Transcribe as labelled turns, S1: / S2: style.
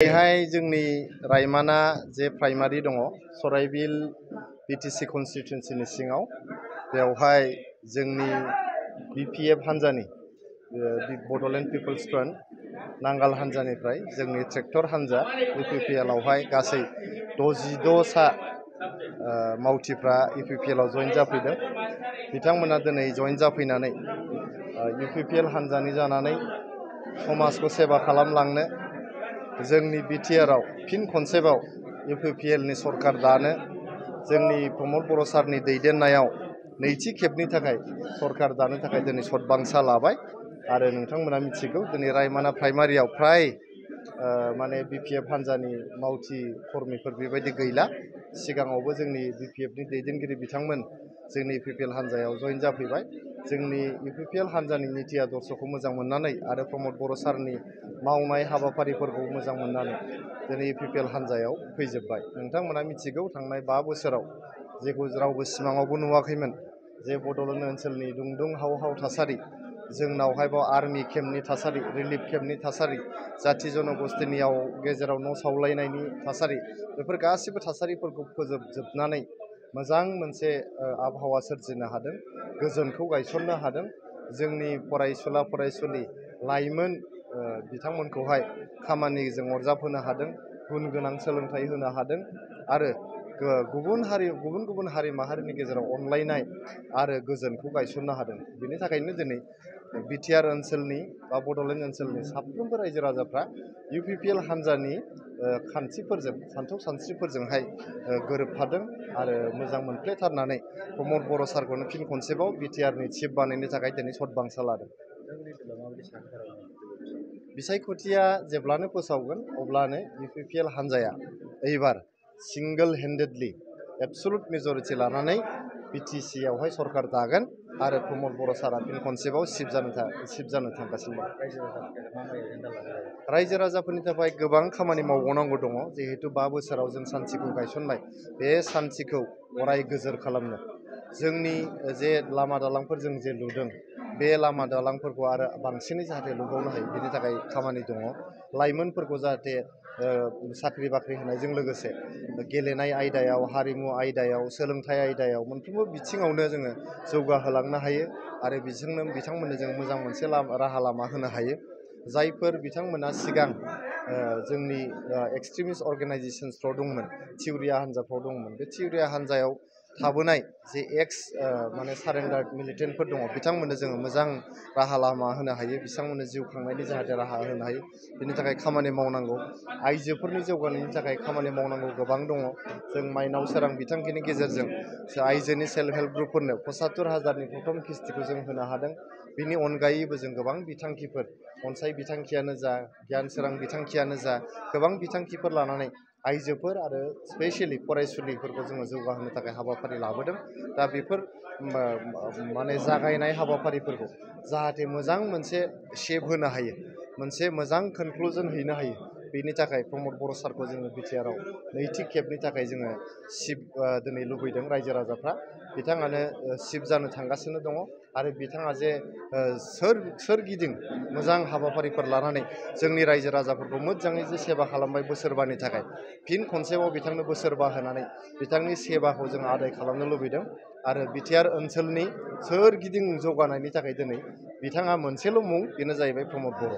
S1: बेहाय जोंनि रायमाना जे प्राइमारि दङ सराइबिल बिटिसि कन्स्टिटुएन्सिनि सिङाव बेवहाय जोंनि बिपिएफ हान्जानि बड'लेण्ड पिपल्स फ्रन्ट नांगाल हान्जानिफ्राय जोंनि ट्रेक्टर हान्जा इउपिपिएल आवहाय गासै 66 सा मावथिफ्रा इउपिपिएल आव जइन जाफैदों। बिथांमोना दिनै जइन जाफैनानै इउपिपिएल हान्जानि जानानै समाजखौ सेवा खालामलांनो जोंनि बिटिआर आव फिन खनसेबाव इउपिपिएलनि सरकार दानो जोंनि प्रमद बर' सारनि दैदेननायाव नैथि खेबनि थाखाय सरकार दानो थाखाय दिनै सतबांसा लाबाय। आरो नोंथांमोना मिथिगौ दिनै रायमाना प्राइमारियाव फ्राय माने बिपिएफ हान्जानि मावथि कर्मिफोर बेबायदि गैला। सिगाङावबो जोंनि बिपिएफनि दैदेनगिरि बिथांमोन जोंनि इउपिपिएल हान्जायाव जइन जाफैबाय। जोंनि इउपिपिएल हान्जानि नीति आदर्शखौ मोजां मोननानै आरो प्रमद बर' सारनि मावनाय हाबाफारिफोरखौ मोजां मोननानै दिनै इउपिपिएल हान्जायाव फैजोब्बाय। नोंथांमोना मिथिगौ थांनाय 5 बोसोराव जेखौ रावबो सिमाङावबो नुवाखैमोन जे बड'लेण्ड ओनसोलनि दुंदुं हाव हाव थासारि, जोंनावहाय बाव आर्मि केम्पनि थासारि, रिलिफ केम्पनि थासारि, जाथि जनगोष्ठीनियाव गेजेराव न' सावलायनायनि थासारि, बेफोर गासिबो थासारिफोरखौ फोजोबजोबनानै मोजां मोनसे आबहावा सोरजिनो हादों, गोजोनखौ गायसननो हादों। जोंनि फरायसुला फरायसुलि लाइमोन बिथांमोनखौहाय खामानिजों अरजाबहोनो हादों, गुन गोनां सोलोंथाइ होनो हादों आरो गुबुन हारि माहारिनि गेजेराव अनलायनाय आरो गोजोनखौ गायसननो हादों। बेनि थाखायनो दिनै बिटिआर ओनसोलनि बा बड'लेण्ड ओनसोलनि साफ्रोमबो रायजो राजाफ्रा इउपिपिएल हान्जानि खान्थिफोरजों सान्थौ सानस्रिफोरजोंहाय गोरोबफादों आरो मोजां मोनफ्लेथारनानै प्रमद बर' सारखौनो फिन खनसेबाव बिटिआरनि चिफ बानायनो थाखाय दिनै सतबांसा लादों। बिसायख'थिया जेब्लानो फोसावगोन अब्लानो इउपिपिएल हान्जाया एबार सिंगोल हेन्डेडलि एबसुलुट मेजरिटि लानानै बिटिसि आवहाय सरकार दागोन आरो प्रमद बर' सारा फिन खनसेबाव चिफ जानो थांगासिनो दं। रायजो राजाफोरनि थाखाय गोबां खामानि मावबावनांगौ दङ। जिहेतु 5 बोसोराव जों सान्थिखौ गायसनबाय, बे सान्थिखौ अराय गोजोर खालामनो जोंनि जे लामा दालांफोर जों जे लुदों बे लामा दालांफोरखौ आरो बांसिनै जाहाथे लुबावनो हायो बेनि थाखाय खामानि दङ। लाइमोनफोरखौ जाहाथे साख्रि बाख्रि होनायजों लोगोसे गेलेनाय आयदायाव, हारिमु आयदायाव, सोलोंथाइ आयदायाव मोनफ्रोमबो बिथिङावनो जोङो जौगाहोलांनो हायो आरो बिथांमोननो जों मोजां मोनसे राहा लामा होनो हायो। जायफोर बिथांमोना सिगां जोंनि एक्सट्रिमिस्ट अर्गेनाइजेसनसफ्राव दंमोन, थिउरिया हान्जाफ्राव दंमोन, बे थिउरिया हान्जायाव थाबोनाय जे माने सारेन्डार मिलिटेन्टफोर दङ बिथांमोननो जोङो मोजां राहा लामा होनो हायो, बिथांमोननो जिउ खांनायनि जाहाथे राहा होनो हायो बिनि थाखाय खामानि मावनांगौ। आइजोफोरनि जौगानायनि थाखाय खामानि मावनांगौ गोबां दङ। जों माइनाव सोरां बिथांखिनि गेजेरजों आइजोनि सेल्फ हेल्प ग्रुपफोरनो 75,000नि प्रथम किस्तिखौ जों होनो हादों। बिनि अनगायैबो जों गोबां बिथांखिफोर, अनसाय बिथांखियानो जा, गियान सोरां बिथांखियानो जा, गोबां बिथांखिफोर लानानै आइजोफोर आरो स्पेसियेलि फरायसुलिफोरखौ जोङो जौगाहोनो थाखाय हाबाफारि लाबोदों। दा बेफोर माने जागायनाय हाबाफारिफोरखौ जाहाथे मोजां मोनसे शेप होनो हायो, मोनसे मोजां कनक्लुजन हैनो हायो, बेनि थाखाय प्रमद बर' सारखौ जोङो बिटिआरआव नैथि खेबनि थाखाय जोङो चिफ दिनै लुबैदों रायजो राजाफ्रा। बिथाङानो चिफ जानो थांगासिनो दङ आरो बिथाङा जे सोरगिदिं मोजां हाबाफारिफोर लानानै जोंनि रायजो राजाफोरखौ मोजाङै जे सेवा खालामबाय बोसोरबानि थाखाय, फिन खनसेबाव बिथांनो बोसोरबा होनानै बिथांनि सेवाखौ जों आदाय खालामनो लुबैदों आरो बिटिआर ओनसोलनि सोरगिदिं जौगानायनि थाखाय दिनै बिथाङा मोनसेल' मुं, बेनो जाहैबाय प्रमद बर'।